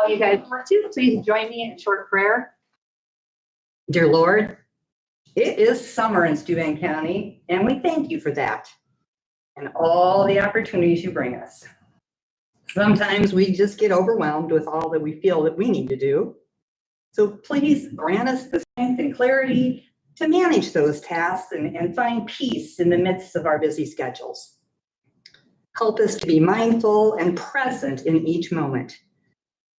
all you guys want to, please join me in a short prayer. Dear Lord, it is summer in Steuben County, and we thank you for that and all the opportunities you bring us. Sometimes we just get overwhelmed with all that we feel that we need to do. So please grant us the strength and clarity to manage those tasks and find peace in the midst of our busy schedules. Help us to be mindful and present in each moment.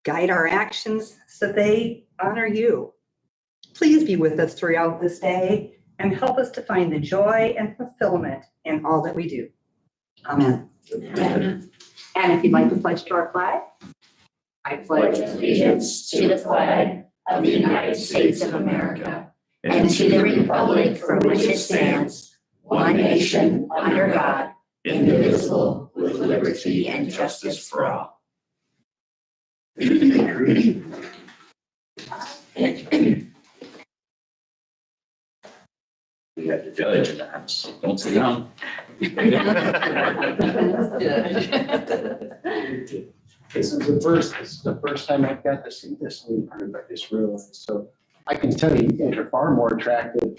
Guide our actions so they honor you. Please be with us throughout this day and help us to find the joy and fulfillment in all that we do. Amen. Amen. And if you'd like to pledge to our flag. I pledge allegiance to the flag of the United States of America and to the republic for which it stands, one nation, under God, indivisible, with liberty and justice for all. We got the judge in the house. Don't sit down. This is the first time I've got to see this new group, I just realized. So I can tell you guys are far more attractive.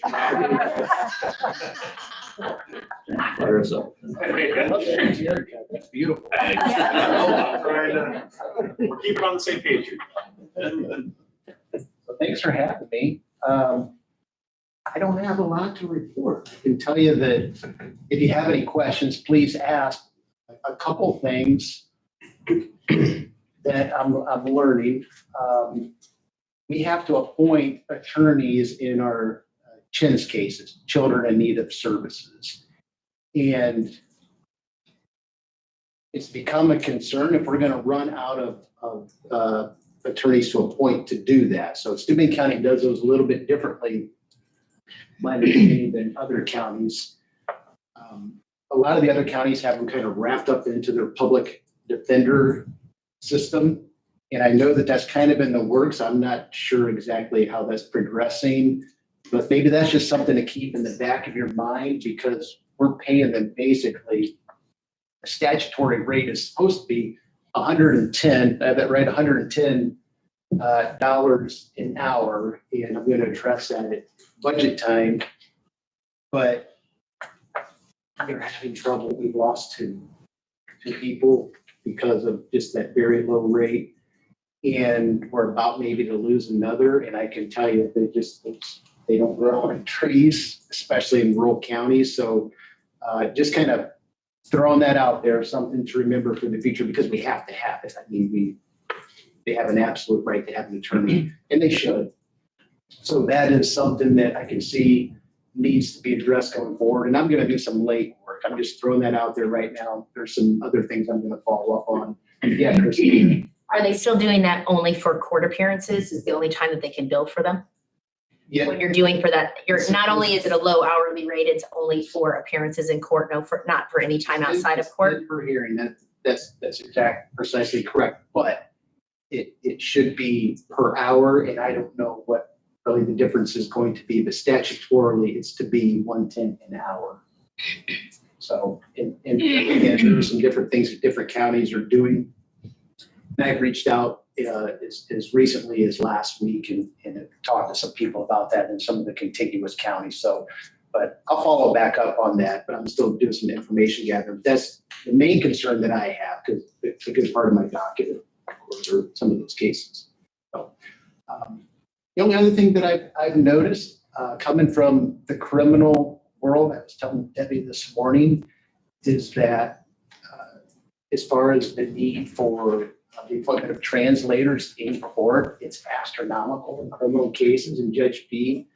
That's beautiful. We're keeping on the same page. So thanks for having me. I don't have a lot to report. I can tell you that if you have any questions, please ask. A couple things that I'm learning. We have to appoint attorneys in our CHINS cases, children in need of services. And it's become a concern if we're going to run out of attorneys to appoint to do that. So Steuben County does those a little bit differently, my understanding, than other counties. A lot of the other counties have them kind of wrapped up into their public defender system. And I know that that's kind of in the works. I'm not sure exactly how that's progressing, but maybe that's just something to keep in the back of your mind, because we're paying them basically, a statutory rate is supposed to be 110, I have that right, $110 an hour. And I'm going to address that at budget time, but they're having trouble. We've lost two people because of just that very low rate. And we're about maybe to lose another. And I can tell you, they don't grow on trees, especially in rural counties. So just kind of throwing that out there, something to remember for the future, because we have to have it. I mean, they have an absolute right to have an attorney, and they should. So that is something that I can see needs to be addressed going forward. And I'm going to do some late work. I'm just throwing that out there right now. There's some other things I'm going to follow up on. Yeah, Christine. Are they still doing that only for court appearances? Is the only time that they can bill for them? Yeah. When you're doing for that, not only is it a low hourly rate, it's only for appearances in court, not for any time outside of court. For hearing that's precisely correct. But it should be per hour, and I don't know what really the difference is going to be, but statutorily it's to be 110 an hour. So, and again, there are some different things that different counties are doing. And I've reached out as recently as last week and talked to some people about that in some of the contiguous counties. So, but I'll follow back up on that, but I'm still doing some information gathering. That's the main concern that I have, because it's a good part of my docket, of course, or some of those cases. So, the only other thing that I've noticed coming from the criminal world, I was telling Debbie this morning, is that as far as the need for the appointment of translators in court, it's astronomical in criminal cases. And Judge B,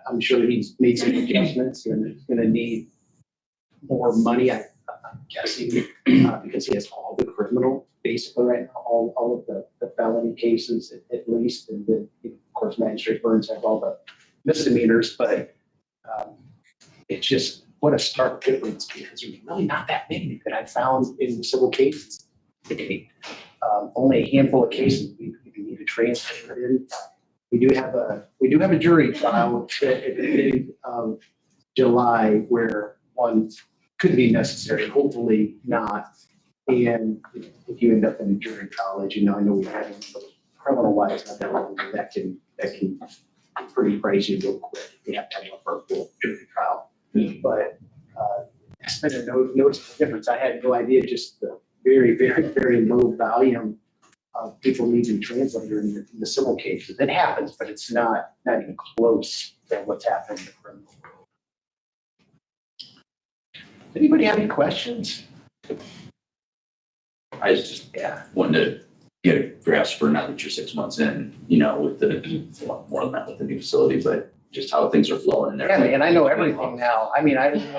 I'm sure he's made some adjustments and is going to need more money, I'm guessing, because he has all the criminal, basically right now, all of the felony cases at least. And then, of course, Magistrate Burns have all the misdemeanors, but it's just what a stark difference, because there's really not that many that I've found in civil cases today. Only a handful of cases we need a translator in. We do have a jury trial at the beginning of July where one could be necessary, hopefully not. And if you end up in a jury trial, as you know, I know we had criminal wise, not that long, that can be pretty pricey real quick. We have to have a full jury trial. But it's been a noticeable difference. I had no idea just the very, very, very low volume of people needing translator in the civil cases. It happens, but it's not even close to what's happening in the criminal world. Anybody have any questions? I just wanted to get a grasp for now that you're 6 months in, with the, more than that with the new facility, but just how things are flowing in there. Yeah, man, I know everything now. I mean, I didn't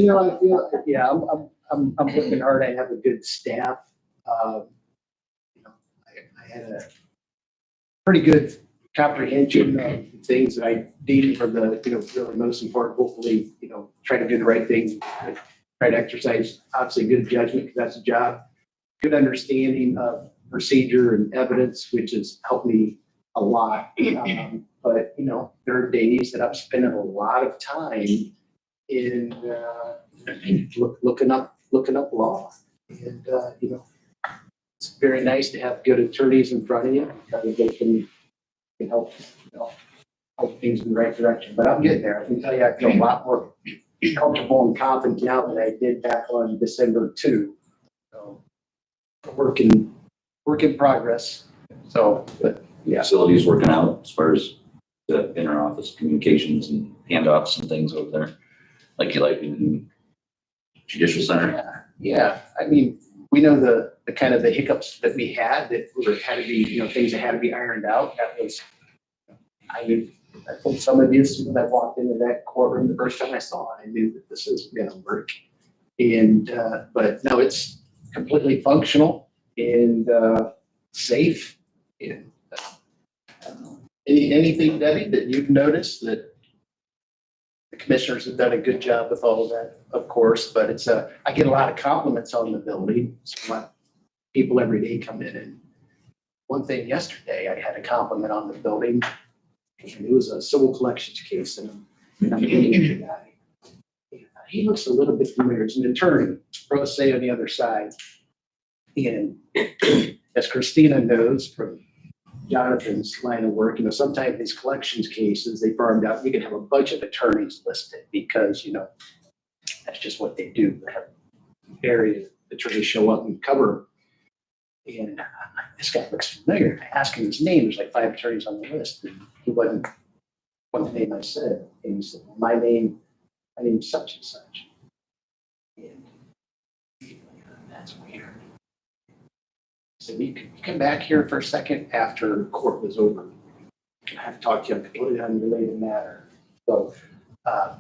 know. I feel, I'm working hard. I have a good staff. I had a pretty good comprehension of things that I deemed for the, really most important. Hopefully, try to do the right thing, try to exercise, obviously, good judgment, because that's a job. Good understanding of procedure and evidence, which has helped me a lot. But, there are days that I'm spending a lot of time in looking up law. And, it's very nice to have good attorneys in front of you, because they can help, help things in the right direction. But I'm getting there. I can tell you, I feel a lot more comfortable and confident now than I did back on December 2. So, work in progress. So, but yeah. Facilities working out as far as the inter-office communications and handoffs and things over there, like you like in judicial center. Yeah. I mean, we know the kind of the hiccups that we had that had to be, things that had to be ironed out. That was, I told some of you when I walked into that courtroom the first time I saw it, I knew that this is going to work. And, but no, it's completely functional and safe. And anything, Debbie, that you've noticed that the commissioners have done a good job with all of that, of course, but it's I get a lot of compliments on the building. So a lot of people every day come in, and one thing yesterday, I had a compliment on the building, and it was a civil collections case, and I'm meeting the guy. He looks a little bit familiar. He's an attorney, pro se on the other side. And as Christina knows from Jonathan's line of work, sometimes these collections cases, they farmed out, you can have a bunch of attorneys listed because, that's just what they do. They have areas, attorneys show up and cover. And this guy looks familiar. I asked him his name. There's like 5 attorneys on the list. And he wasn't one name I said. And he said, my name is such and such. And that's weird. So you can come back here for a second after court was over. I have to talk to you on a completely unrelated matter. So I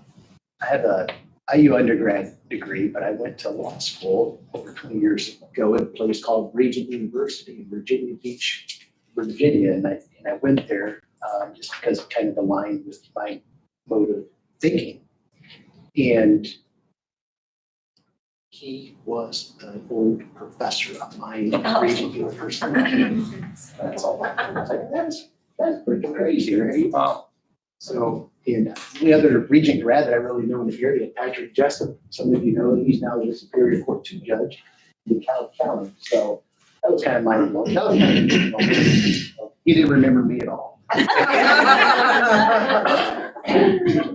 have a IU undergrad degree, but I went to law school over 20 years ago at a place called Regent University in Virginia Beach, Virginia. And I went there just because it kind of aligned with my mode of thinking. And he was an old professor of mine at Regent University. That's all. I was like, that's pretty crazy, right? Wow. So, and the other Regent grad that I really know in the area, Patrick Jessup, some of you know, he's now the Superior Court 2 judge in Cal County. So that was kind of mind blowing. That was kind of mind-blowing. He didn't remember me at all.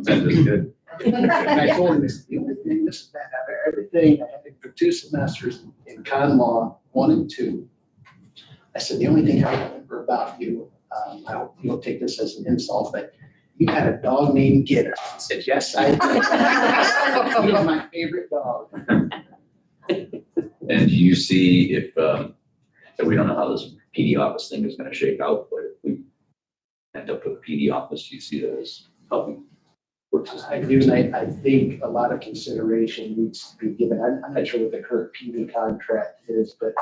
That's good. And I told him this, the only thing, this is that, out of everything, I had for 2 semesters in con law 1 and 2. I said, the only thing I remember about you, I hope you don't take this as an insult, but you had a dog named Gitter. I said, yes, I did. He was my favorite dog. And do you see if, and we don't know how this PD office thing is going to shake out, but if we end up with a PD office, do you see that as helping? I do, and I think a lot of consideration needs to be given. I'm not sure what the current PD contract is, but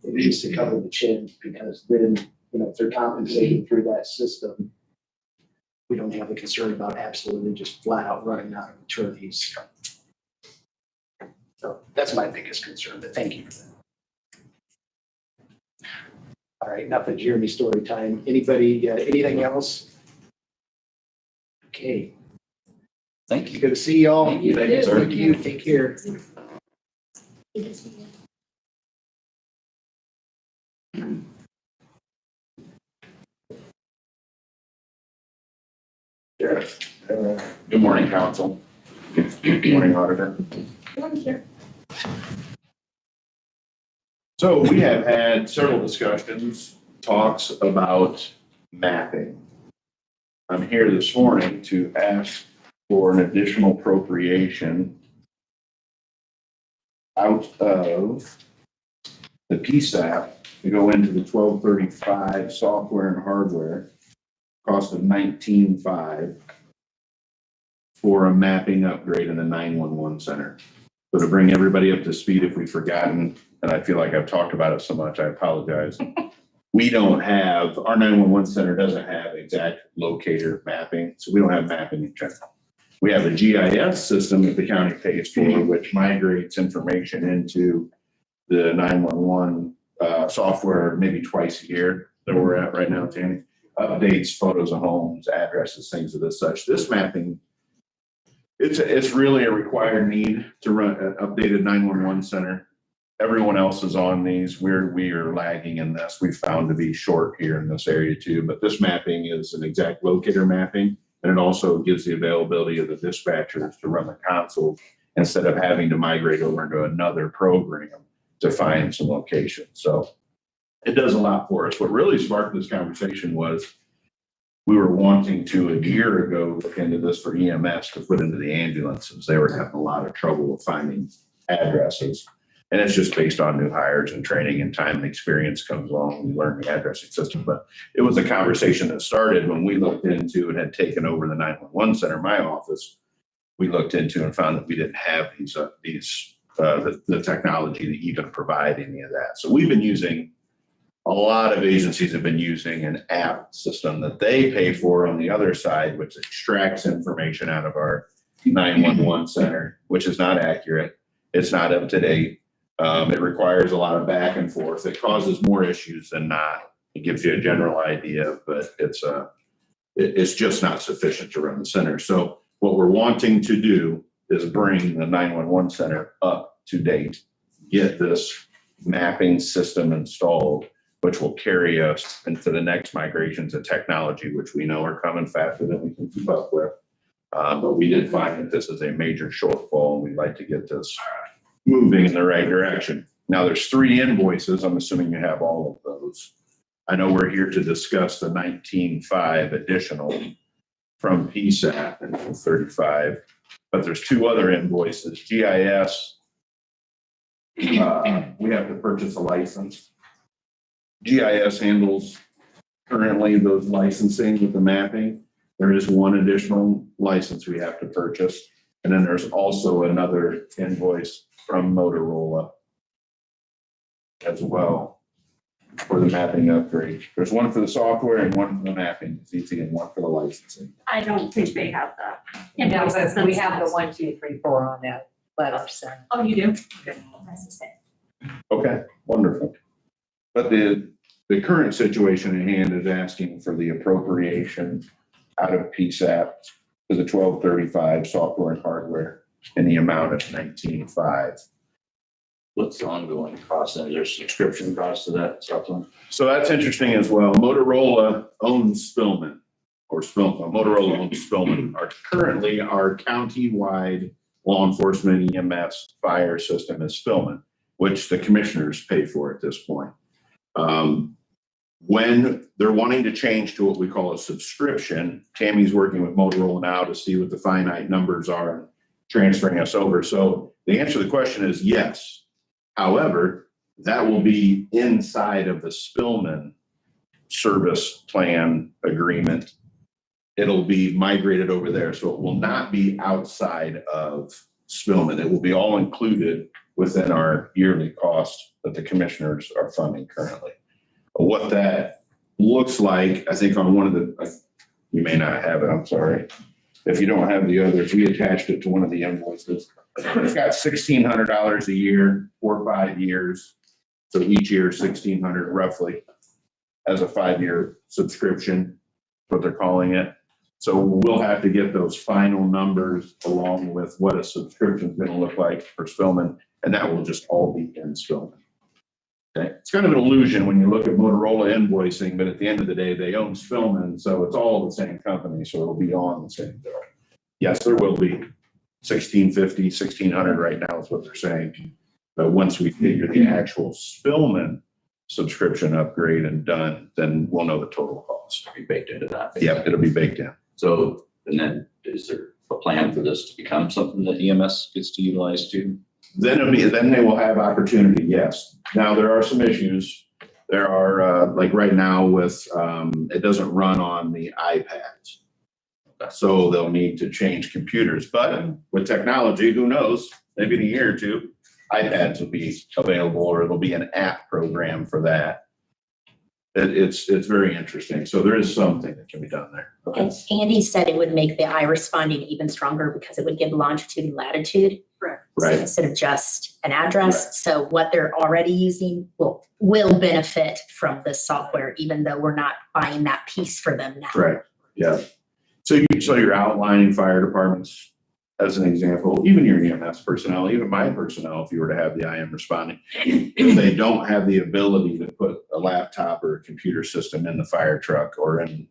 it needs to cover the chin, because then, if they're compensated through that system, we don't have a concern about absolutely just flat out running out of attorneys. So that's my biggest concern, but thank you for that. All right, enough of Jeremy story time. Anybody, anything else? Okay. Thank you. Good to see y'all. Thank you. Thank you, sir. Thank you. Take care. Good morning, council. Good morning, auditor. So we have had several discussions, talks about mapping. I'm here this morning to ask for an additional appropriation out of the PSAP to go into the 1235 software and hardware, cost of 19.5 for a mapping upgrade in the 911 center. So to bring everybody up to speed, if we've forgotten, and I feel like I've talked about it so much, I apologize. We don't have, our 911 center doesn't have exact locator mapping, so we don't have mapping in general. We have a GIS system that the county pays for, which migrates information into the 911 software maybe twice a year that we're at right now, Tammy. Updates, photos of homes, addresses, things of this such. This mapping, it's really a required need to run an updated 911 center. Everyone else is on these. We are lagging in this. We've found to be short here in this area too, but this mapping is an exact locator mapping, and it also gives the availability of the dispatchers to run the console instead of having to migrate over into another program to find some locations. So it does a lot for us. What really sparked this conversation was we were wanting to, a year ago, look into this for EMS to put into the ambulances. They were having a lot of trouble with finding addresses. And it's just based on new hires and training and time and experience comes along when you learn the addressing system. But it was a conversation that started when we looked into and had taken over the 911 center, my office. We looked into and found that we didn't have the technology to even provide any of that. So we've been using, a lot of agencies have been using an app system that they pay for on the other side, which extracts information out of our 911 center, which is not accurate. It's not up to date. It requires a lot of back and forth. It causes more issues than not. It gives you a general idea, but it's just not sufficient to run the center. So what we're wanting to do is bring the 911 center up to date, get this mapping system installed, which will carry us into the next migrations of technology, which we know are coming faster than we can keep up with. But we did find that this is a major shortfall, and we'd like to get this moving in the right direction. Now, there's 3 invoices. I'm assuming you have all of those. I know we're here to discuss the 19.5 additional from PSAP and 35, but there's 2 other invoices. GIS, we have to purchase a license. GIS handles currently those licensing with the mapping. There is 1 additional license we have to purchase. And then there's also another invoice from Motorola as well for the mapping upgrade. There's 1 for the software and 1 for the mapping, it's easy, and 1 for the licensing. I don't think they have that. No, but we have the 1, 2, 3, 4 on that letter, so. Oh, you do? Okay, wonderful. But the current situation at hand is asking for the appropriation out of PSAP to the 1235 software and hardware in the amount of 19.5. What's the ongoing cost? Is there subscription cost to that software? So that's interesting as well. Motorola owns Spillman, or Motorola owns Spillman. Currently, our county-wide law enforcement EMS fire system is Spillman, which the commissioners pay for at this point. When they're wanting to change to what we call a subscription, Tammy's working with Motorola now to see what the finite numbers are and transferring us over. So the answer to the question is yes. However, that will be inside of the Spillman service plan agreement. It'll be migrated over there. So it will not be outside of Spillman. It will be all included within our yearly cost that the commissioners are funding currently. What that looks like, I think on one of the, you may not have it, I'm sorry. If you don't have the others, we attached it to one of the invoices. It's got $1,600 a year, 4 or 5 years. So each year, $1,600 roughly as a 5-year subscription, what they're calling it. So we'll have to get those final numbers along with what a subscription is going to look like for Spillman and that will just all be in Stillman. Okay. It's kind of an illusion when you look at Motorola invoicing, but at the end of the day, they own Spillman, so it's all the same company, so it'll be on the same bill. Yes, there will be 1,650, 1,600 right now is what they're saying. But once we figure the actual Spillman subscription upgrade and done, then we'll know the total cost. Be baked into that. Yeah, it'll be baked in. So, and then is there a plan for this to become something that EMS gets to utilize too? Then they will have opportunity, yes. Now, there are some issues. There are, like right now with, it doesn't run on the iPads. So they'll need to change computers, but with technology, who knows, maybe in a year or two, iPads will be available, or it'll be an app program for that. It's very interesting. So there is something that can be done there. And Andy said it would make the eye responding even stronger because it would give longitude and latitude. Correct. So Right. instead of just an address. So what they're already using will benefit from this software, even though we're not buying that piece for them now. Right, yeah. So you're outlining fire departments as an example, even your EMS personnel, even my personnel, if you were to have the IM responding, if they don't have the ability to put a laptop or a computer system in the fire truck,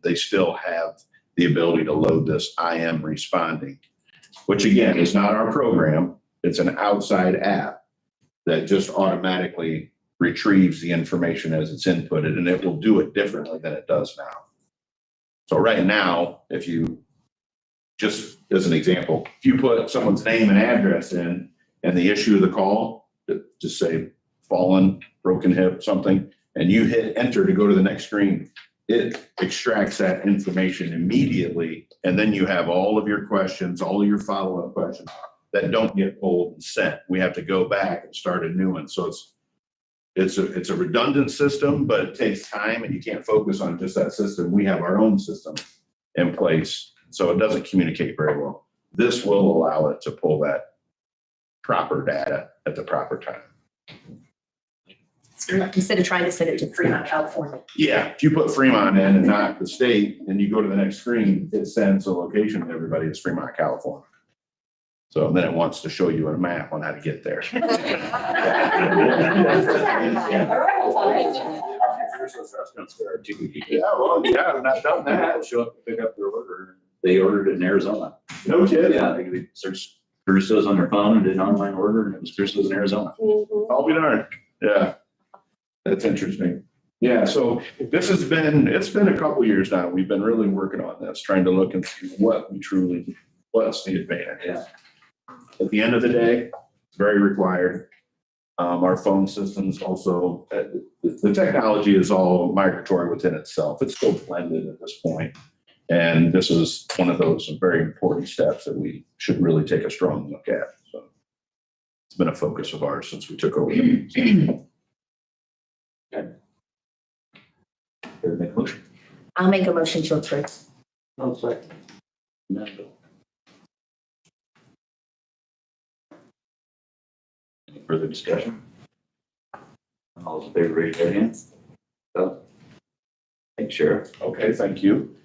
they still have the ability to load this IM responding, which again is not our program. It's an outside app that just automatically retrieves the information as it's inputted, and it will do it differently than it does now. So right now, if you, just as an example, if you put someone's name and address in and the issue of the call, just say fallen, broken hip, something, and you hit enter to go to the next screen, it extracts that information immediately. And then you have all of your questions, all of your follow-up questions that don't get pulled and sent. We have to go back and start a new one. So it's a redundant system, but it takes time and you can't focus on just that system. We have our own system in place, so it doesn't communicate very well. This will allow it to pull that proper data at the proper time. Instead of trying to send it to Fremont, California. Yeah, if you put Fremont in and not the state, and you go to the next screen, it sends a location to everybody. It's Fremont, California. So then it wants to show you a map on how to get there. Yeah, well, yeah, I've not done that. Show up to pick up their order. They ordered it in Arizona. No kidding. Yeah, they searched Crusoe's on their phone and did an online order, and it was Crusoe's in Arizona. I'll be darned. Yeah. That's interesting. Yeah, so it's been a couple years now. We've been really working on this, trying to look and see what's the advantage. Yeah. At the end of the day, it's very required. Our phone systems also, the technology is all migratory within itself. It's still blended at this point. And this is one of those very important steps that we should really take a strong look at. So it's been a focus of ours since we took over. Make a motion. I'll make a motion to approve. Any further discussion? All those in favor, raise your hand. So, thank you, Sheriff. Okay, thank you.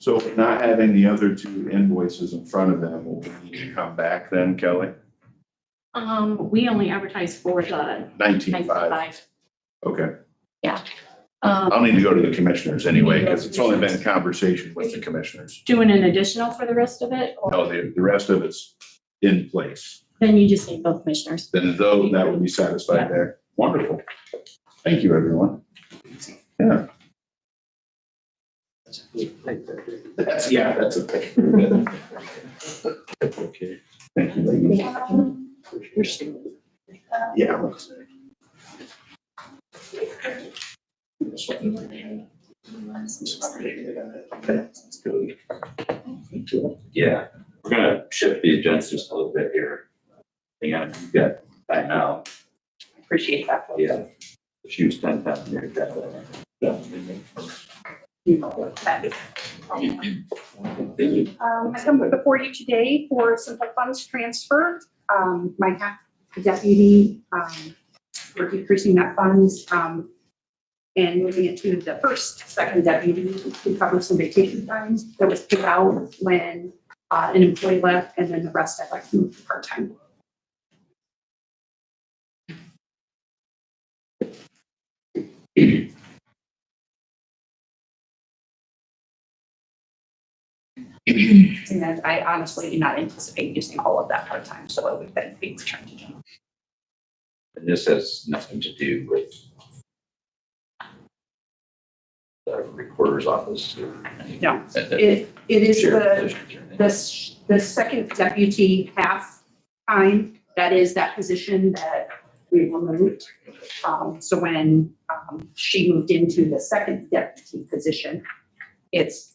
So not having the other two invoices in front of them, will we need to come back then, Kelly? We only advertise for the 19.5. 9.5. Okay. Um, I'll need to go to the commissioners anyway, because it's only been a conversation with the commissioners. doing an additional for the rest of it, or No, the rest of it's in place. then you just need both commissioners. Then though, that would be satisfied there. Wonderful. Thank you, everyone. Yeah. That's okay. Okay. Thank you, ladies. Yeah. Yeah, we're gonna shift the agenda just a little bit here. Yeah, you've got by now. Appreciate that. Yeah. She was 10 times near that. I come before you today for simple funds transfer. My half deputy, we're decreasing that funds, and moving it to the second deputy to cover some vacation times that was paid out when an employee left, and then the rest I'd like to move to part-time. And then I honestly do not anticipate using all of that part-time, so it would then be returned to general. And this has nothing to do with the recorder's office or anything. No, That- It is shared the, positions or anything. the second deputy half-time, that is that position that we removed. So when, she moved into the second deputy position, it's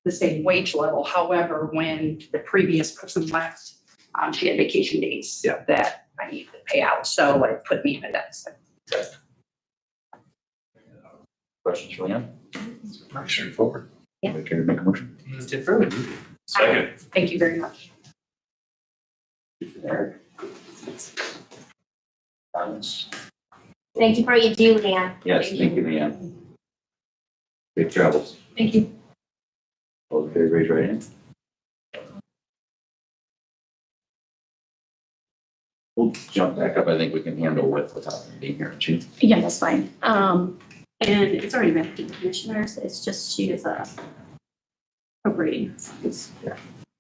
the same wage level. However, when the previous person left, she had vacation days Yeah. that I needed to pay out, so it put me in a deficit. Questions for Leanne? Pretty straightforward. Yeah. Anybody care to make a motion? Second. Thank you very much. Comments? Thank you for what you do, Leanne. Yes, thank you, Leanne. Safe travels. Thank you. All in favor, raise your right hand. We'll jump back up. I think we can handle without being here, Chief. Yeah, that's fine. And it's already been to the commissioners, it's just she is appropriating funds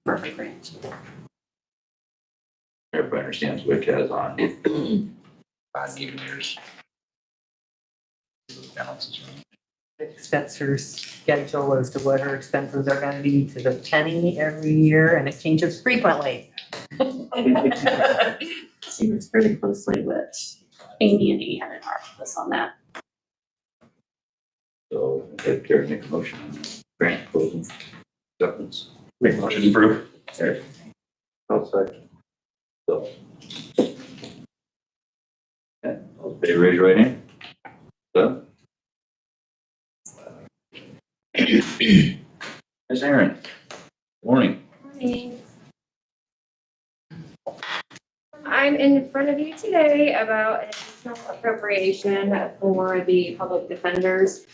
for her grant. Everybody understands WIC has on 5 even years. Balances. Spencer's schedule as to what her expenses are gonna be to the penny every year, and it changes frequently. She works pretty closely with Amy and Ian in our office on that. So, take care and make a motion on grant closing acceptance. Make a motion to approve. Eric? I'll second. So. Okay, all in favor, raise your right hand. So. Ms. Aaron, morning. I'm in front of you today about an additional appropriation for the public defenders.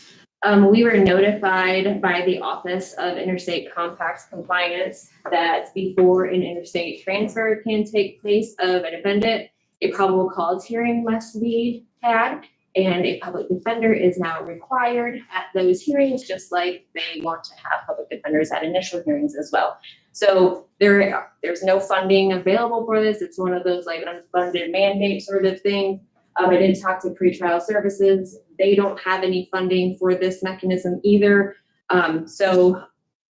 We were notified by the Office of Interstate Compacts Compliance that before an interstate transfer can take place of a defendant, a probable cause hearing must be had, and a public defender is now required at those hearings, just like they want to have public defenders at initial hearings as well. So there's no funding available for this. It's one of those like unfunded mandate sort of thing. I did talk to pretrial services. They don't have any funding for this mechanism either. So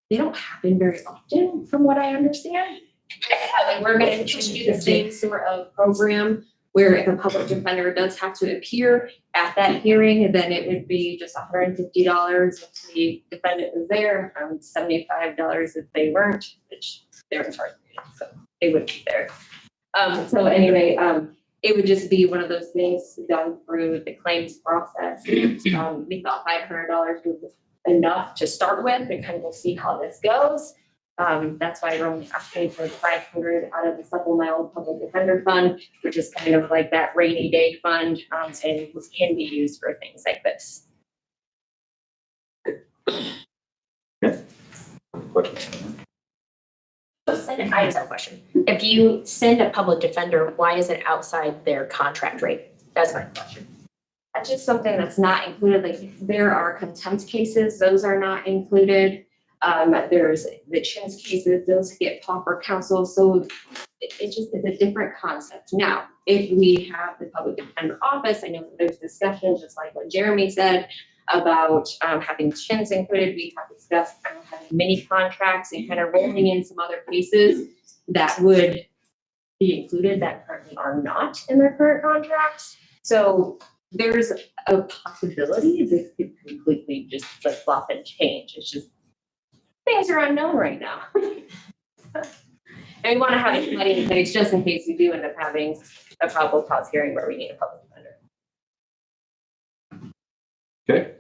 they don't happen very often from what I understand. We're going to continue the same sort of program where if a public defender does have to appear at that hearing, then it would be just $150 if the defendant was there, $75 if they weren't, which they're incarcerated, so they wouldn't be there. So anyway, it would just be one of those things done through the claims process. We thought $500 was enough to start with, and kind of we'll see how this goes. That's why we're only asking for $500 out of the supplemental public defender fund, which is kind of like that rainy day fund, and can be used for things like this. Questions? I just have a question. If you send a public defender, why is it outside their contract rate? That's my question. That's just something that's not included. Like there are contempt cases, those are not included. There's the chins cases, those get proper counsel. So it's a different concept. Now, if we have the public defender office, I know that there's discussions, just like what Jeremy said, about having chins included. We have discussed having mini contracts and kind of rolling in some other cases that would be included that currently are not in their current contracts. So there's a possibility this could completely just flip flop and change. It's just things are unknown right now. And we want to have it money in place just in case we do end up having a probable cause hearing where we need a public defender. Okay.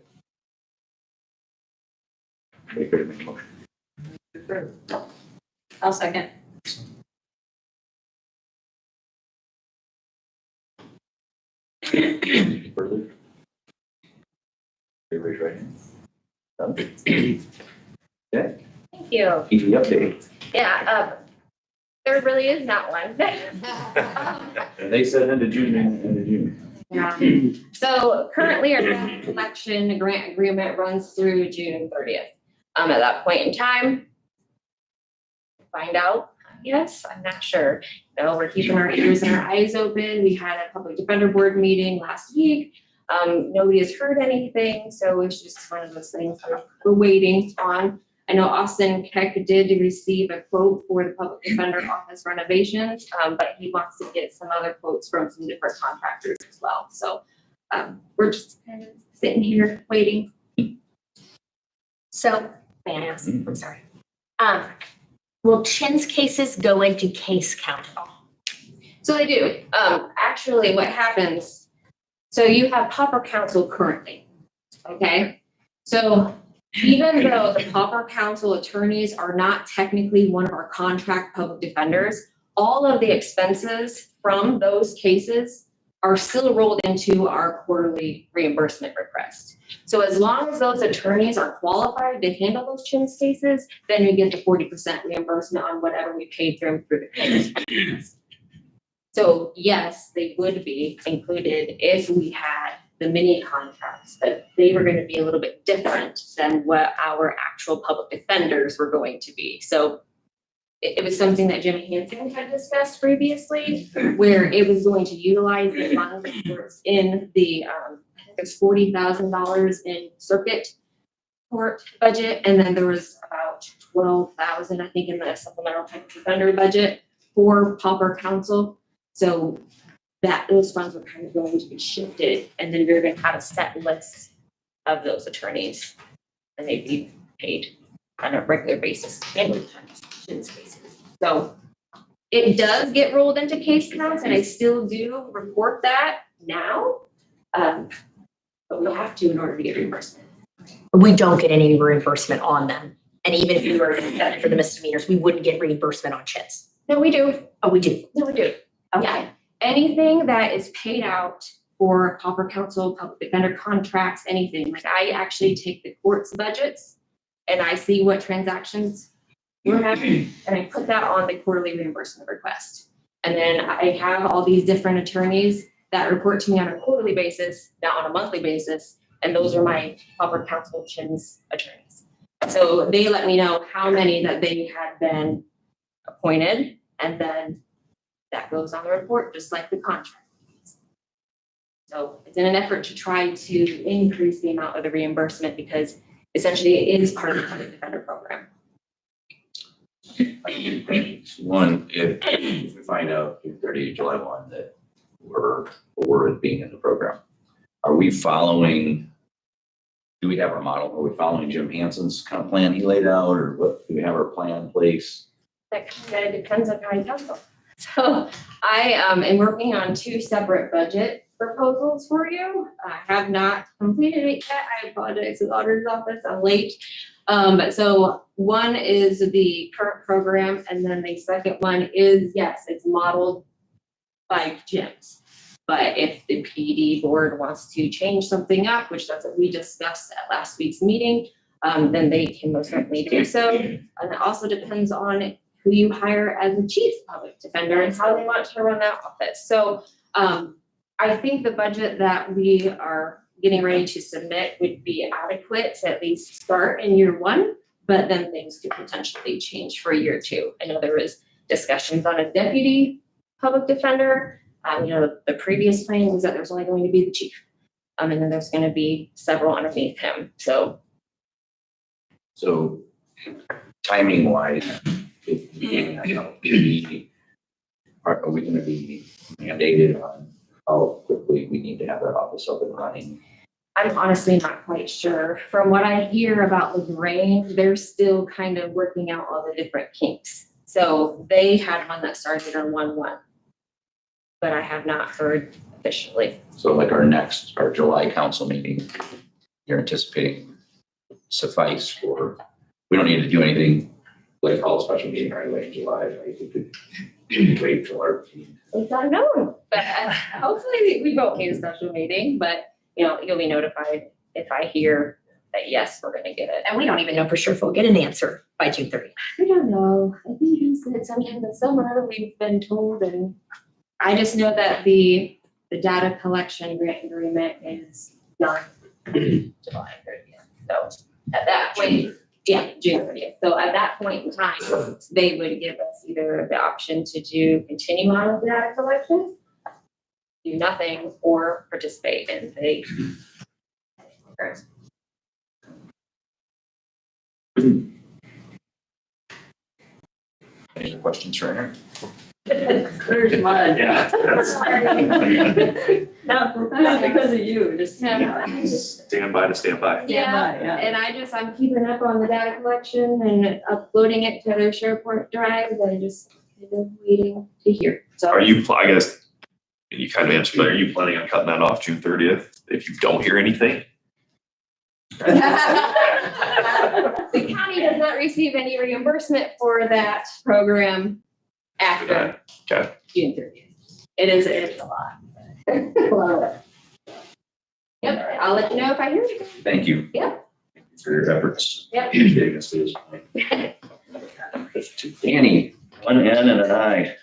Make a motion. I'll second. Any further? Raise your right hand. Done. Okay, Thank you. easy update. Yeah, there really is not one. They said end of June. So currently our debt collection grant agreement runs through June 30th. At that point in time, find out, yes, I'm not sure. No, we're keeping our ears and our eyes open. We had a public defender board meeting last week. Nobody has heard anything, so it's just one of those things that we're waiting on. I know Austin Keck did receive a quote for the public defender office renovations, but he wants to get some other quotes from some different contractors as well. So we're just kind of sitting here waiting. So, may I ask, I'm sorry. Will Chin's cases go into case count at all? So they do. Actually, what happens, so you have pauper counsel currently, okay? So even though the pauper counsel attorneys are not technically one of our contract public defenders, all of the expenses from those cases are still rolled into our quarterly reimbursement request. So as long as those attorneys are qualified to handle those Chin's cases, then we get the 40% reimbursement on whatever we paid them through the claims. So yes, they would be included if we had the mini contracts, but they were going to be a little bit different than what our actual public defenders were going to be. So it was something that Jim Hansen had discussed previously, where it was going to utilize the funds that was in the, I think it's $40,000 in circuit court budget, and then there was about 12,000, I think, in the supplemental public defender budget for pauper counsel. So that those funds were kind of going to be shifted, and then we're going to have a set list of those attorneys, and they'd be paid on a regular basis. So it does get rolled into case counts, and I still do report that now, but we have to in order to get reimbursement. We don't get any reimbursement on them. And even if we were accepted for the misdemeanors, we wouldn't get reimbursement on Chins. No, we do. Oh, we do. No, we do. Okay. Anything that is paid out for pauper counsel, public defender contracts, anything, like I actually take the court's budgets and I see what transactions we're having, and I put that on the quarterly reimbursement request. And then I have all these different attorneys that report to me on a quarterly basis, not on a monthly basis, and those are my pauper counsel Chin's attorneys. So they let me know how many that they had been appointed, and then that goes on the report, just like the contract. So it's in an effort to try to increase the amount of the reimbursement, because essentially it is part of the public defender program. One, if we find out June 30, July 1 that we're awarded being in the program, are we following, do we have our model? Are we following Jim Hansen's kind of plan he laid out, or what, do we have our plan in place? That kind of depends on county council. So I am working on two separate budget proposals for you. I have not completed it yet. I apologize to the auditor's office, I'm late. So one is the current program, and then the second one is, yes, it's modeled by Jim's. But if the PD board wants to change something up, which that's what we discussed at last week's meeting, then they can most certainly do so. And it also depends on who you hire as the chief public defender and how they want to run that office. So I think the budget that we are getting ready to submit would be adequate to at least start in year one, but then things could potentially change for year two. I know there was discussions on a deputy public defender. The previous plan was that there was only going to be the chief. And then there's going to be several underneath him. So Timing wise, are we going to be mandated on how quickly we need to have that office up and running? I'm honestly not quite sure. From what I hear about LaGrange, they're still kind of working out all the different kinks. So they had one that started on 1/1, but I have not heard officially. So like our July council meeting, you're anticipating suffice for, we don't need to do anything like call a special meeting right away in July, right? We could wait till our meeting. It's unknown, but hopefully we won't need a special meeting, but you'll be notified if I hear that, yes, we're gonna get it. And we don't even know for sure if we'll get an answer by June 30. I don't know. I think he said sometime in the summer, we've been told, and I just know that the the data collection grant agreement is done July 30th. So at that point, yeah, June 30th. So at that point in time, they would give us either the option to continue on with the data collection, do nothing, or participate in the Any other questions for Aaron? There's mine. Yeah. Not because of you, just. Stand by to stand by. Yeah, and I'm keeping up on the data collection and uploading it to their SharePoint drive, and just kind of waiting to hear. So Are you, I guess, you kind of answered, but are you planning on cutting that off June 30th if you don't hear anything? the county does not receive any reimbursement for that program after Okay. June 30th. It's a lot. Yep, I'll let you know if I hear anything. Thank you. Yeah. Thank you for your efforts. Yep. Getting us to this point. Danny, one N and an I.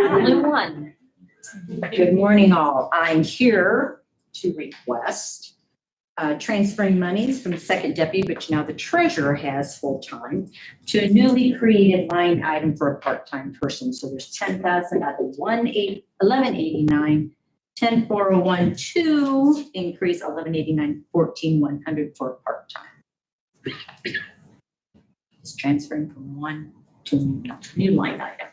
Only one. Good morning, all. I'm here to request transferring monies from the second deputy, which now the treasurer has full-time, to a newly created line item for a part-time person. So there's 10,000 out of 1189, 10,401 to increase 1189, 14,100 for part-time. It's transferring from one to new line item.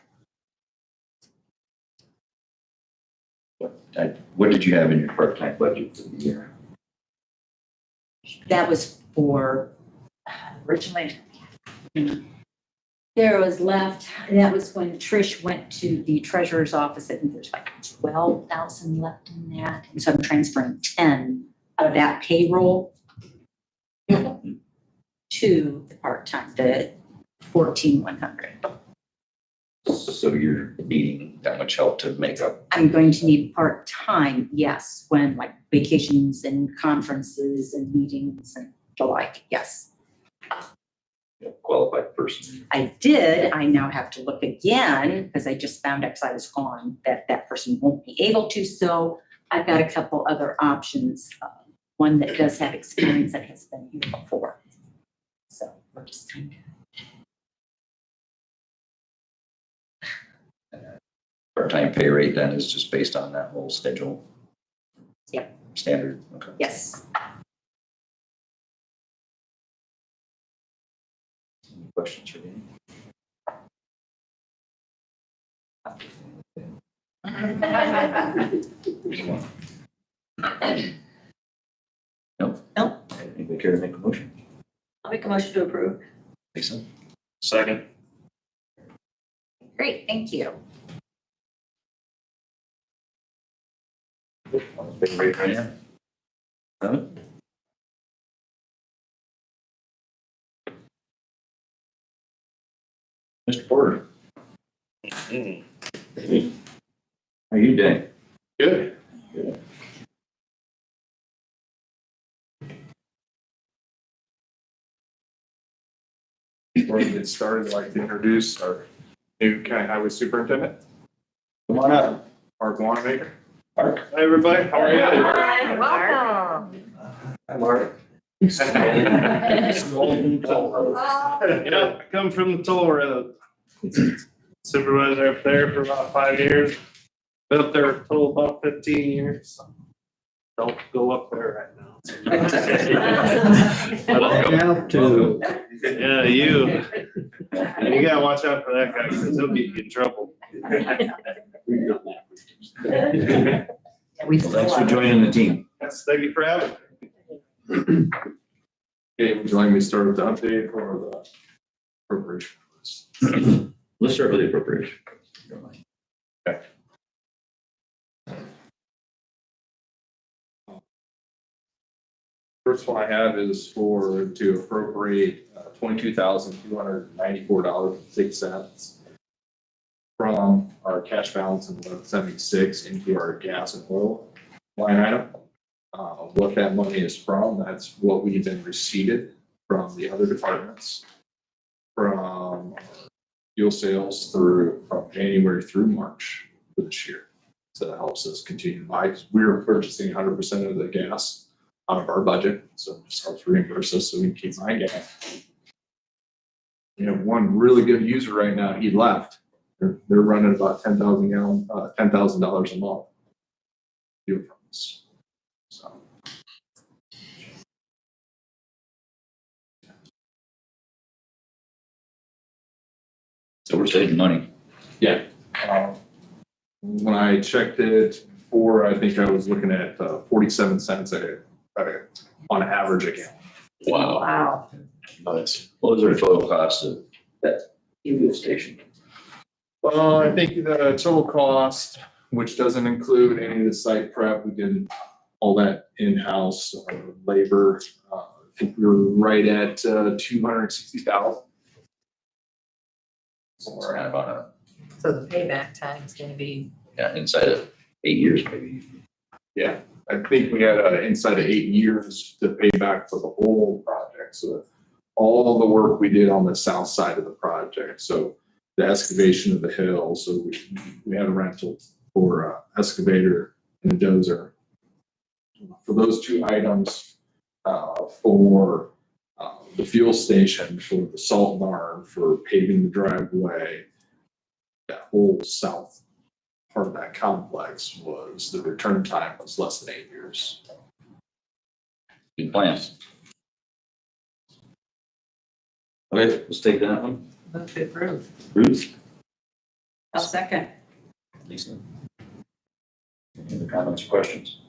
What did you have in your part-time budget for the year? That was for originally. There was left, that was when Trish went to the treasurer's office. I think there's like 12,000 left in that. And so I'm transferring 10 out of that payroll to the part-time, the 14,100. So you're needing that much help to make up? I'm going to need part-time, yes, when like vacations and conferences and meetings and the like, yes. A qualified person. I now have to look again, because I just found out, because I was gone, that that person won't be able to, so I've got a couple other options. One that does have experience that has been here before. So we're just kind of. Part-time pay rate then is just based on that whole schedule? Yep. Standard, okay. Yes. Any questions for me? Anyone? Nope. Nope. Anybody care to make a motion? I'll make a motion to approve. Lisa? Second. Great, thank you. All in favor, raise your hand. No? Mr. Porter, how are you doing? Good. Good. Before we get started, I'd like to introduce our new county highway superintendent, Come on up. Mark Wanamaker. Mark. Hi, everybody. How are you? Welcome. Hi, Mark. Yeah, I come from the toll road. Supervisor up there for about 5 years. Been up there a total about 15 years. Don't go up there right now. Welcome. to. Yeah, you gotta watch out for that guy, because he'll get you in trouble. We Well, thanks for joining the team. Thank you for having me. Okay, would you like me to start with the update or the appropriation? Let's start with the appropriation. Don't mind. First one I have is to appropriate $22,294.06 from our cash balance in 1176 into our gas and oil line item. What that money is from, that's what we've been receipted from the other departments, from fuel sales from January through March for this year. So that helps us continue to buy, because we're purchasing 100% of the gas out of our budget, so it just helps reimburse us so we can keep buying gas. We have one really good user right now, he left. They're running about $10,000 a month. Fuel from us. So. So we're saving money. Yeah. When I checked it before, I think I was looking at 47 cents on average a gallon. Wow. Wow. Nice. What was our total cost of that fuel station? Well, I think the total cost, which doesn't include any of the site prep, we did all that in-house labor. I think we were right at 260,000. So we're at about a, So the payback time is gonna be, inside of 8 years, maybe. Yeah, I think we had inside of 8 years to pay back for the whole project. So all the work we did on the south side of the project. So the excavation of the hill. So we had a rental for excavator and a dozer. For those two items, for the fuel station, for the salt barn, for paving the driveway, that whole south part of that complex was, the return time was less than 8 years. Good plans. Okay, let's take that one. move to approve. Ruth, I'll second. Lisa. Any other comments or questions?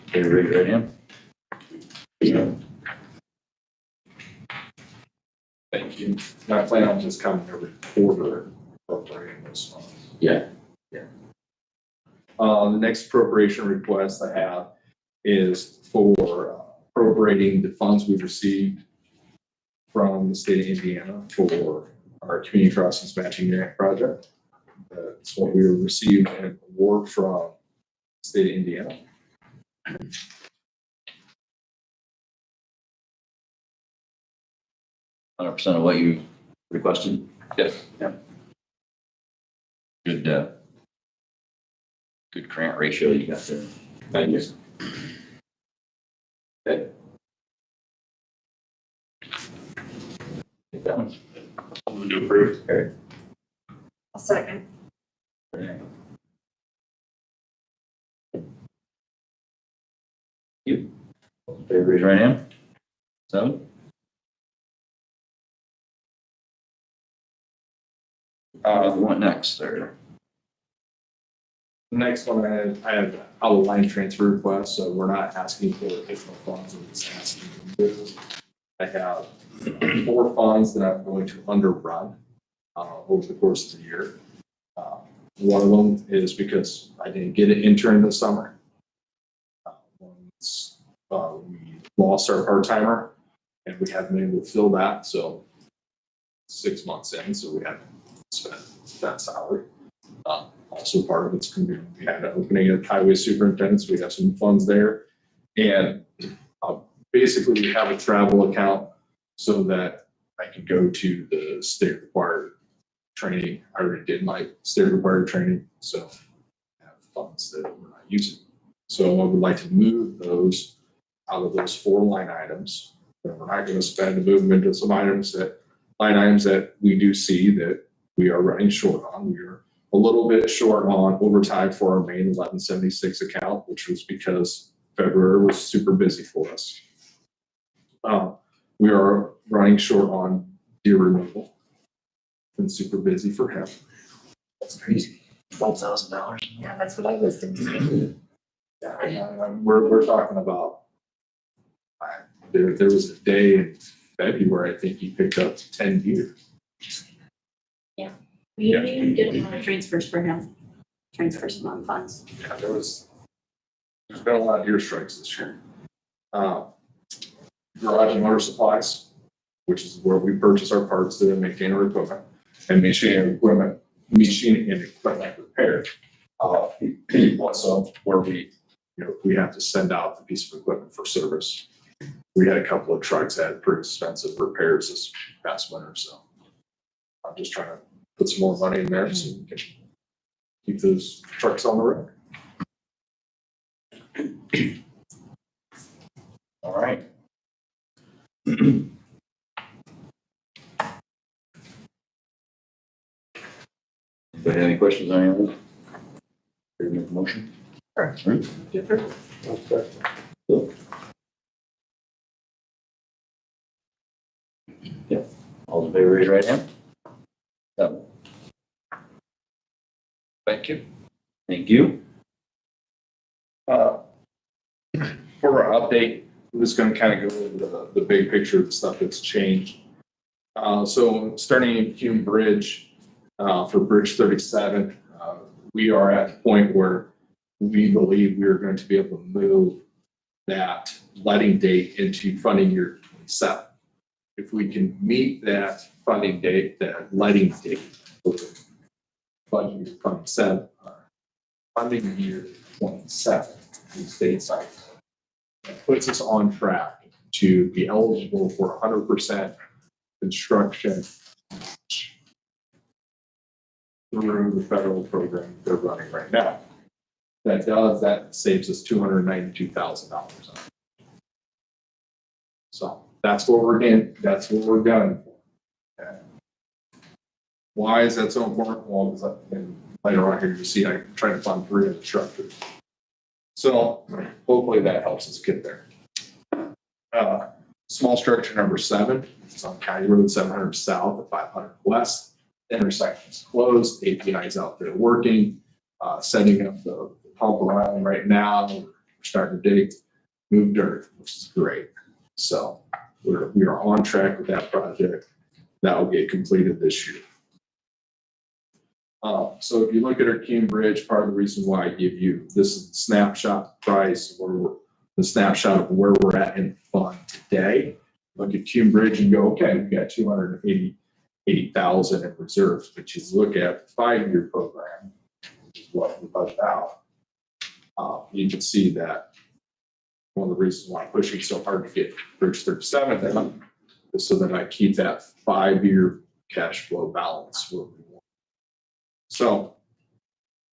Okay, raise your right hand. Thank you. And I plan on just coming every quarter appropriating those funds. Yeah. The next appropriation request I have is for appropriating the funds we've received from the state of Indiana for our community crossings matching grant project. That's what we received an award from the state of Indiana. 100% of what you requested? Yes. Yeah. Good grant ratio you got there. Thank you. Okay. Take that one. Move to approve. Okay. I'll second. Okay. You. All in favor, raise your right hand. 7. What next, sir? The next one I have out of line transfer request, so we're not asking for additional funds, we're just asking to move. I have 4 funds that I'm going to underrun over the course of the year. One of them is because I didn't get an intern this summer. We lost our part-timer and we haven't been able to fill that, so 6 months in, so we haven't spent that salary. Also part of it's going to be, we had an opening at highway superintendent, so we have some funds there. And basically we have a travel account so that I can go to the state required training. I already did my state required training, so I have funds that we're not using. So I would like to move those out of those 4 line items that we're not going to spend, to move them into some line items that we do see that we are running short on. We are a little bit short on overtime for our main 1176 account, which was because February was super busy for us. We are running short on deer removal. Been super busy for him. That's crazy. $12,000. Yeah, that's what I was thinking. We're talking about, there was a day in February, I think he picked up 10 deer. We did a lot of transfers for him, transfers among funds. Yeah, there's been a lot of deer strikes this year. Garage and motor supplies, which is where we purchase our parts that maintain our equipment, and machine and equipment repair. Also, where we have to send out the piece of equipment for service. We had a couple of trucks that had pretty expensive repairs this past winter, so Just trying to put some more money in there so we can keep those trucks on the road. All right. Anybody have any questions on any of this? Ready to make a motion? Sure. All right. Bill? Yeah. All in favor, raise your right hand. So, Thank you. thank you. For our update, I'm just gonna kind of go over the big picture of the stuff that's changed. So starting in Hume Bridge, for Bridge 37, we are at the point where we believe we are going to be able to move that letting date into funding year 27. If we can meet that funding date, that letting date, budget year 27, funding year 27, in state sites, that puts us on track to be eligible for 100% construction through the federal program they're running right now. That saves us $292,000. So that's what we're in, that's what we're gunning for. Okay. Why is that so important? Well, because later on here you see I'm trying to fund 3 of the structures. So hopefully that helps us get there. Small structure number 7, it's on County Road 700 South at 500 West. The intersection's closed, API's out there working, setting up the pump around right now. We're starting to dig, move dirt, which is great. So we are on track with that project. That will get completed this year. So if you look at our Hume Bridge, part of the reason why I give you this is the snapshot price, the snapshot of where we're at in the fund today. Look at Hume Bridge and go, okay, we got 280,000 in reserves. But you look at the 5-year program, which is what we budget out. You can see that one of the reasons why I'm pushing so hard to get Bridge 37 done is so that I keep that 5-year cash flow balance where we want. So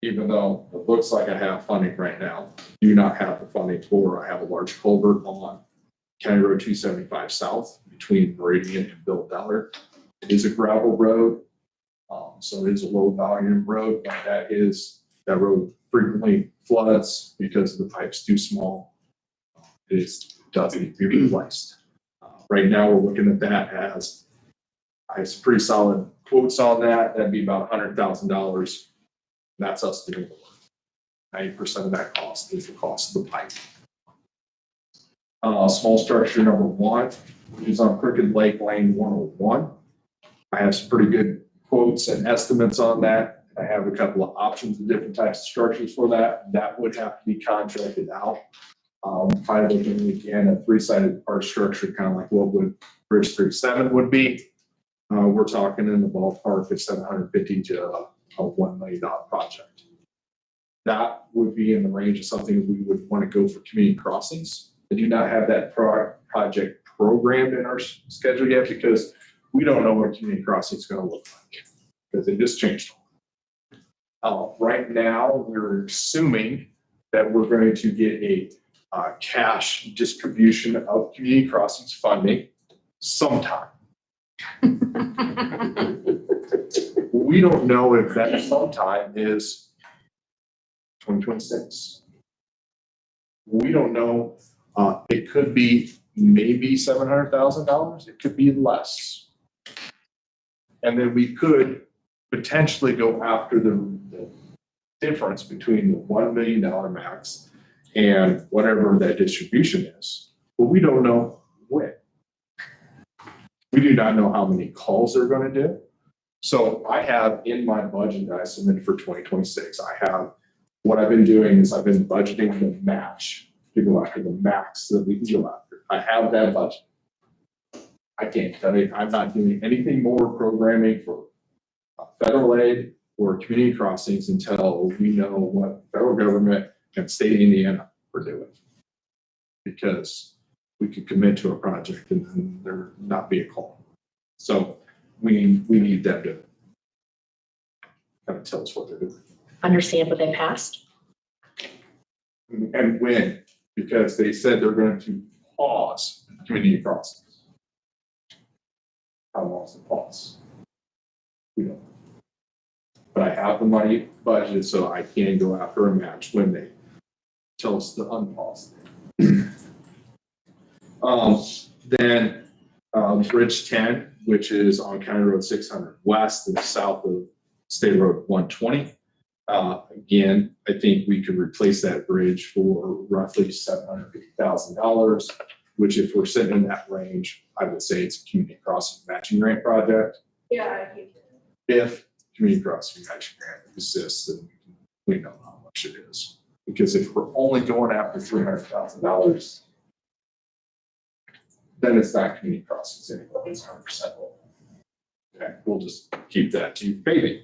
even though it looks like I have funding right now, I do not have the funding for, I have a large culvert on County Road 275 South between Meridian and Bill Deller. It is a gravel road, so it is a low volume road, but that road frequently floods because the pipe's too small. It does need to be replaced. Right now, we're looking at that as I have some pretty solid quotes on that. That'd be about $100,000. That's us doing the work. 90% of that cost is the cost of the pipe. Small structure number 1, which is on Crooked Lake Lane 101. I have some pretty good quotes and estimates on that. I have a couple of options of different types of structures for that. That would have to be contracted out. Probably looking again at 3-sided arch structure, kind of like what would Bridge 37 would be. We're talking in the ballpark of 750 to a $1 million project. That would be in the range of something we would want to go for community crossings. I do not have that project programmed in our schedule yet because we don't know what community crossing is going to look like because they just changed. Right now, we're assuming that we're going to get a cash distribution of community crossings funding sometime. We don't know if that sometime is 2026. We don't know. It could be maybe $700,000. It could be less. And then we could potentially go after the difference between the $1 million max and whatever that distribution is. But we don't know when. We do not know how many calls they're going to do. So I have in my budget that I submitted for 2026, what I've been doing is I've been budgeting the match to go after the max that we can go after. I have that budget. I can't tell you, I'm not doing anything more programming for federal aid or community crossings until we know what federal government and state of Indiana are doing. Because we could commit to a project and then there not be a call. So we need them kind of tell us what they're doing. Understand what they passed? And when, because they said they're going to pause community crossings. How long's the pause? We don't know. But I have the money budgeted, so I can go after a match when they tell us to unpause. Then Bridge 10, which is on County Road 600 west and south of State Road 120. Again, I think we could replace that bridge for roughly $750,000, which if we're sitting in that range, I would say it's a community crossing matching grant project. Yeah. If community crossing matching grant exists, then we know how much it is. Because if we're only going after $300,000, then it's not community crossings anymore, it's 100% local. Okay, we'll just keep that to paving.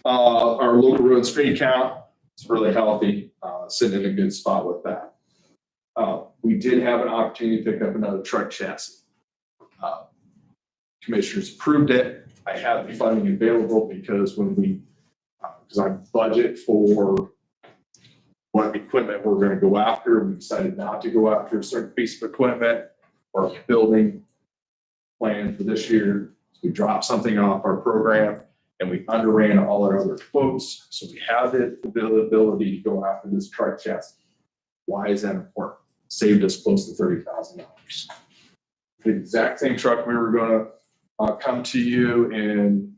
Our local road and street count is really healthy, sitting in a good spot with that. We did have an opportunity to pick up another truck chassis. Commissioners approved it. I have the funding available because because I budget for what equipment we're going to go after. We decided not to go after a certain piece of equipment or building plan for this year. So we dropped something off our program and we underran all our other quotes. So we have the ability to go after this truck chassis. Why is that important? Saved us close to $30,000. The exact same truck we were going to come to you and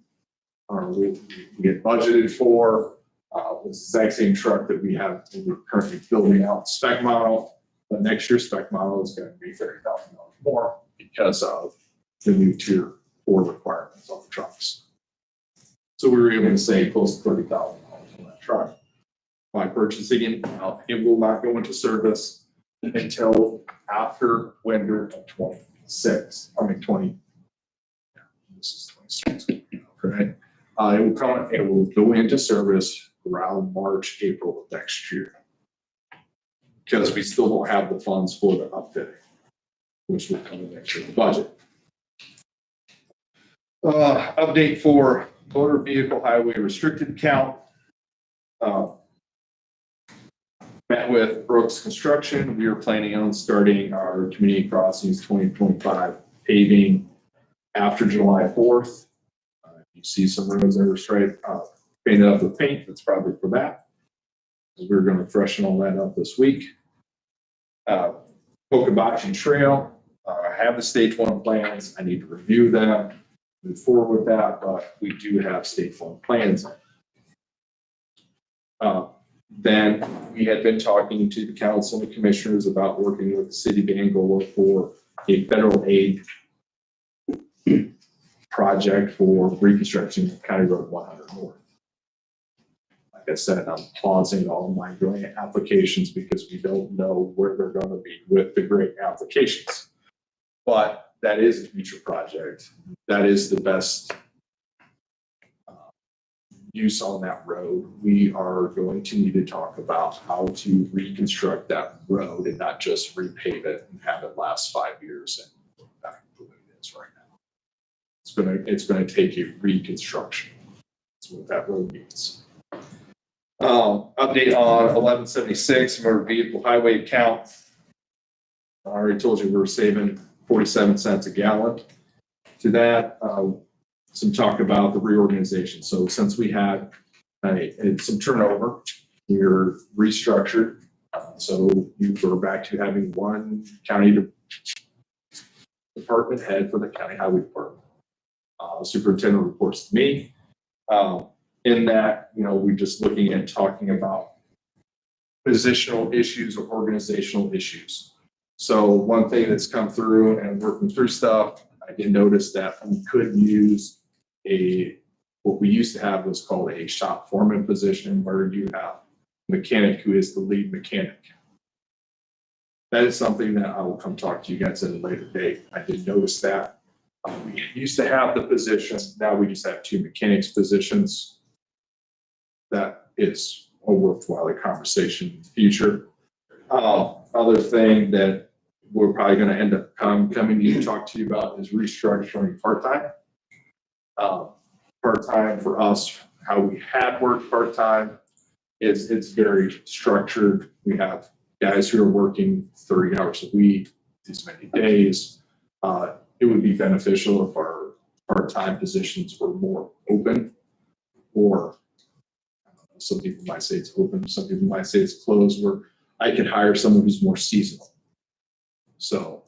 we get budgeted for. Was the exact same truck that we're currently building out spec model. The next year's spec model is going to be $30,000 more because of the new Tier 4 requirements on the trucks. So we were able to save close to $30,000 on that truck by purchasing it. It will not go into service until after winter of 26. I mean 20. Yeah, this is 26. Right. It will go into service around March, April of next year. Because we still don't have the funds for the upfitting, which will come in next year's budget. Update for motor vehicle highway restricted count. Met with Brooks Construction. We are planning on starting our community crossings 2025 paving after July 4th. You see some roads that are straight painted up with paint. That's probably for that. We're going to freshen all that up this week. Pocabachi Trail. I have the stage 1 plans. I need to review them, move forward with that, but we do have stage 1 plans. Then we had been talking to the council and commissioners about working with the city of Angola for a federal aid project for reconstruction of County Road 100 North. Like I said, I'm pausing all my grant applications because we don't know where they're going to be with the grant applications. But that is a future project. That is the best use on that road. We are going to need to talk about how to reconstruct that road and not just repave it and have it last 5 years and go back to the way it is right now. It's going to take a reconstruction. That's what that road needs. Update on 1176 motor vehicle highway count. I already told you we were saving 47 cents a gallon. To that, some talk about the reorganization. So since we had some turnover, we were restructured. So you were back to having one county department head for the county highway department. Superintendent reports to me. In that, we're just looking at talking about positional issues or organizational issues. So one thing that's come through and working through stuff, I did notice that we could use what we used to have was called a shop foreman position, where you have a mechanic who is the lead mechanic. That is something that I will come talk to you guys at a later date. I did notice that. We used to have the position, now we just have 2 mechanics positions. That is a worthwhile conversation in the future. Other thing that we're probably going to end up coming to talk to you about is restructuring part-time. part-time for us, how we had worked part-time, it's very structured. We have guys who are working 30 hours a week, these many days. It would be beneficial if our part-time positions were more open, or some people might say it's open, some people might say it's closed, where I could hire someone who's more seasonal. So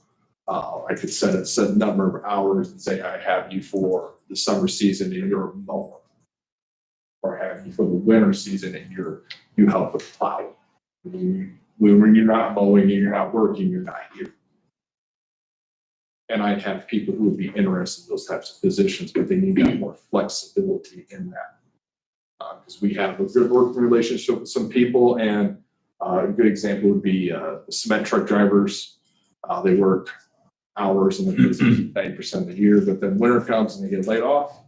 I could set a set number of hours and say, I have you for the summer season and you're a mower. Or have you for the winter season and you help with plowing. When you're not mowing and you're not working, you're not here. And I'd have people who would be interested in those types of positions, but they need that more flexibility in that. Because we have a good working relationship with some people, and a good example would be the cement truck drivers. They work hours and they're busy 90% of the year, but then winter comes and they get laid off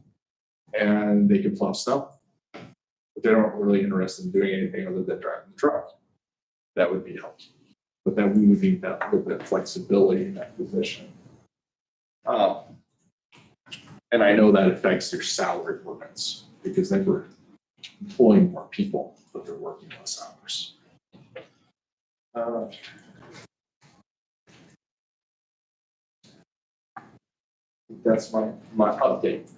and they can plow snow. But they're not really interested in doing anything other than driving the truck. That would be helpful. But then we would need that little bit of flexibility in that position. And I know that affects their salary ordinance because they were employing more people, but they're working less hours. That's my update.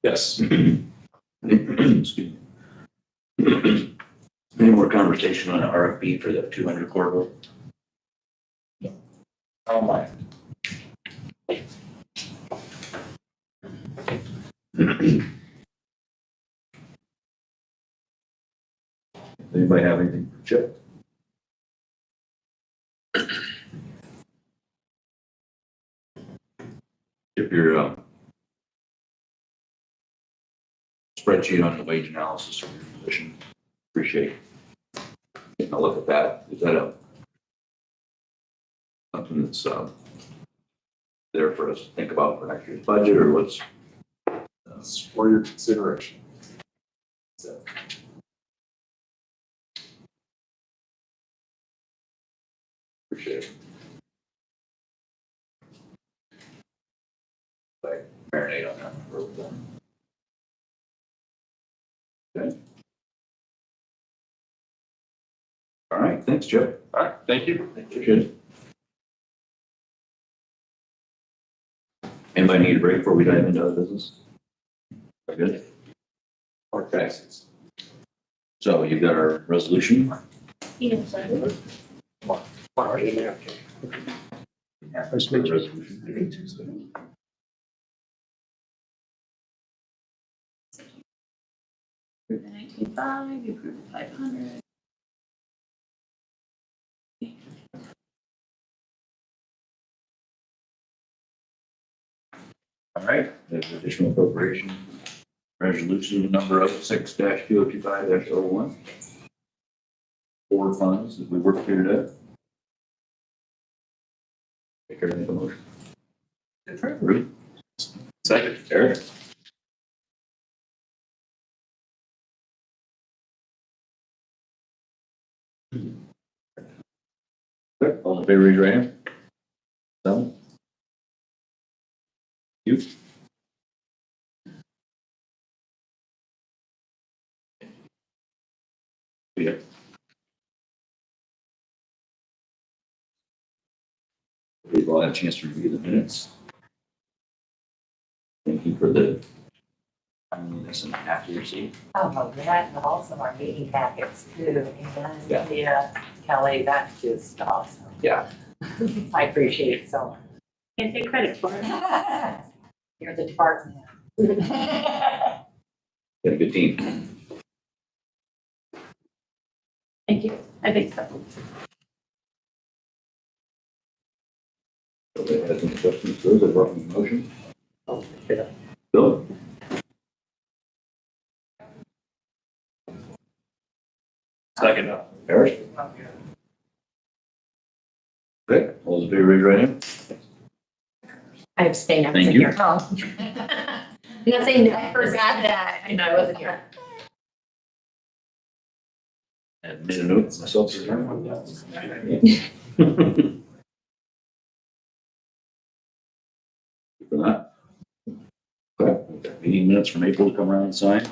Yes. Excuse me. Any more conversation on the RFP for the 200 corridor? Oh my. Anybody have anything for Chip? If your spreadsheet on the wage analysis for your position, appreciate getting a look at that. Is that something that's there for us to think about for next year's budget, or what's? That's for your consideration. So. Appreciate it. Like, marinate on that for a little bit. Okay. All right, thanks, Joe. All right, thank you. Appreciate it. Anybody need a break before we dive into other business? We're good? Okay. So you've got our resolution? Yes, I do. Nice to meet you. The 19.5, you approved the 500. All right, there's additional appropriation. Resolution number 06-2025-01. 4 funds that we worked here today. Take care of the motion. Rudy? Second. Eric? Okay, all in favor, raise your hand. 7. You? Yeah. We've all had a chance to review the minutes. Thank you for the timeliness and accuracy. Oh, that and also our meeting packets too. And Yeah. yeah, Kelly, that's just awesome. Yeah. I appreciate it so Can't take credit for it. much. You're the department. Got a good team. Thank you. I think so. Okay, has any questions? Those are brought in motion. Bill? Second. Harris? Okay, all those in favor, raise your right hand. I abstain, I Thank wasn't you. here. Oh. I'm not saying no, I forgot that. I know I wasn't here. And made a note myself. For that. Okay. Meeting minutes from April to come around and sign.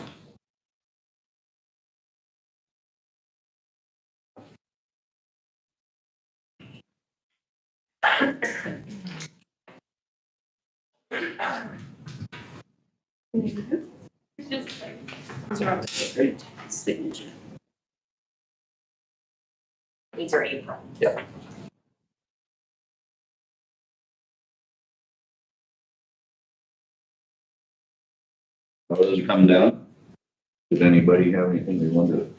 Just like, those are all the signature. These are April. While those are coming down, did anybody have anything they wanted to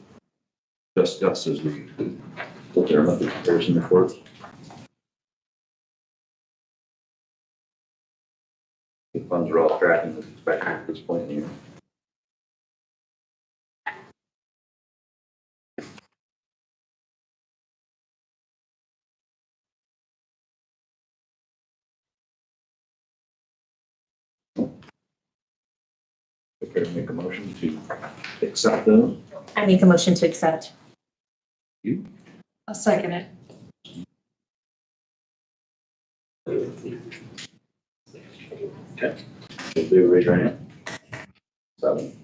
discuss as we look at our monthly comparison report? The funds are all tracking as expected at this point in the year. Prepare to make a motion to accept those. I make a motion to accept. I'll second it. Okay. If they raise your hand. 7.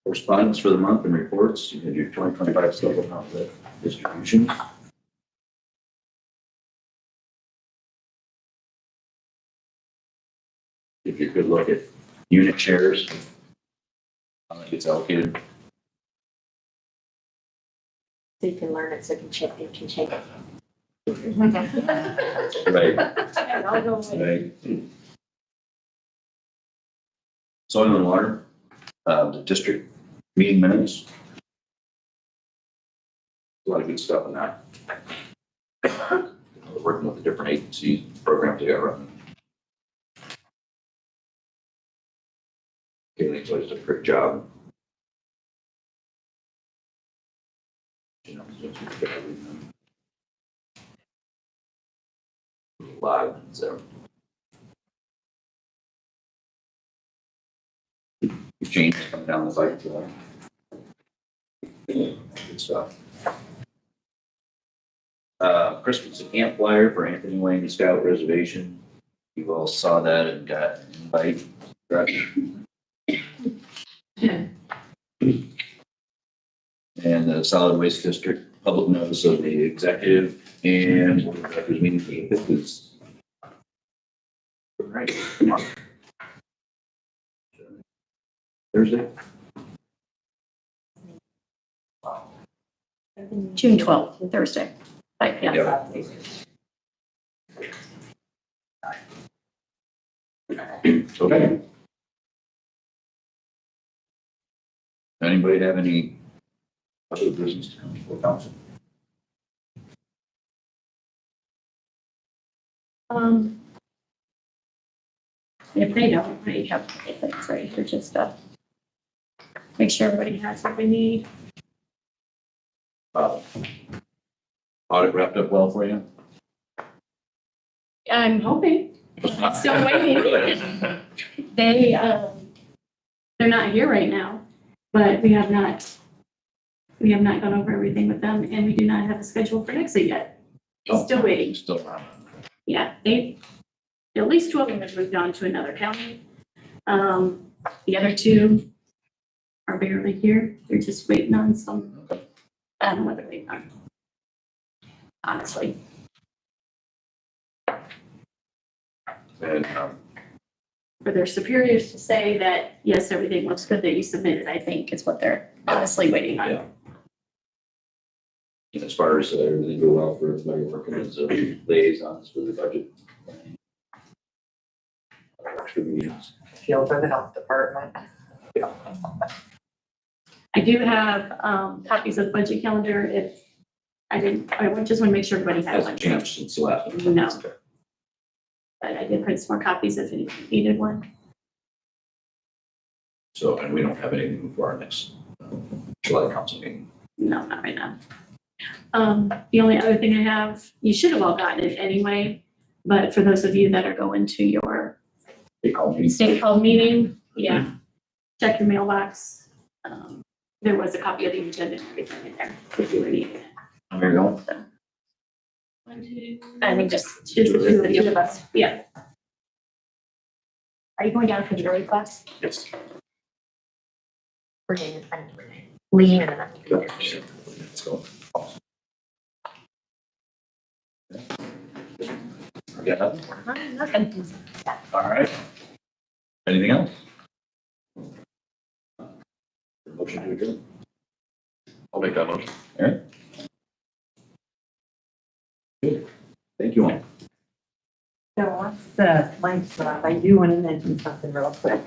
Correspondence for the month and reports. You had your 2025 Steuben County distributions. If you could look at unit shares, how that gets allocated. So you can learn it, so you can check it. Right. And I'll go with Right. Soil and water, the district meeting minutes. A lot of good stuff in that. We're working with the different agencies, programs they got running. Kaylee's always done a great job. You know, a lot of them, so. Change coming down the pipe. Good stuff. Christmas camp flyer for Anthony Wayne Scout Reservation. You all saw that and got an invite. Correct? And the Solid Waste District public notice of the executive and board of directors meeting for the 5th is. Right. Thursday? June 12th, Thursday, 5 p.m. Yeah. Okay. Anybody have any other business to come before council? If they don't, I have things ready for just make sure everybody has what they need. Audit wrapped up well for you? I'm hoping. Still waiting. They're not here right now, but we have not gone over everything with them, and we do not have a schedule for next week yet. Still waiting. Still around. Yeah, at least 2 of them have moved on to another county. The other 2 are barely here. They're just waiting on some, I don't know what they're waiting on. Honestly. And, For their superiors to say that, yes, everything looks good that you submitted, I think is what they're honestly waiting on. yeah. And as far as everything go well for everybody working as liaisons for the budget. Extra meetings. Feel for the health department. I do have copies of the budget calendar if I just want to make sure everybody has Hasn't one. changed since the last one. No. But I did print some more copies if anybody needed one. So, and we don't have anything for our next July council meeting. No, not right now. The only other thing I have, you should have all gotten it anyway, but for those of you that are going to your They call me. state hall meeting, yeah, check your mailbox. There was a copy of the agenda and everything in there if you were needing it. There you go. One, two. I think just Just the two of us. Yeah. Are you going down for the early class? Yes. We're doing Lee and then I'm doing it. Let's go. Yeah, Nothing. all right. Anything else? Motion to adjourn. I'll make that motion. All right. Good. Thank you all. So once the lights go off, I do want to mention something real quick.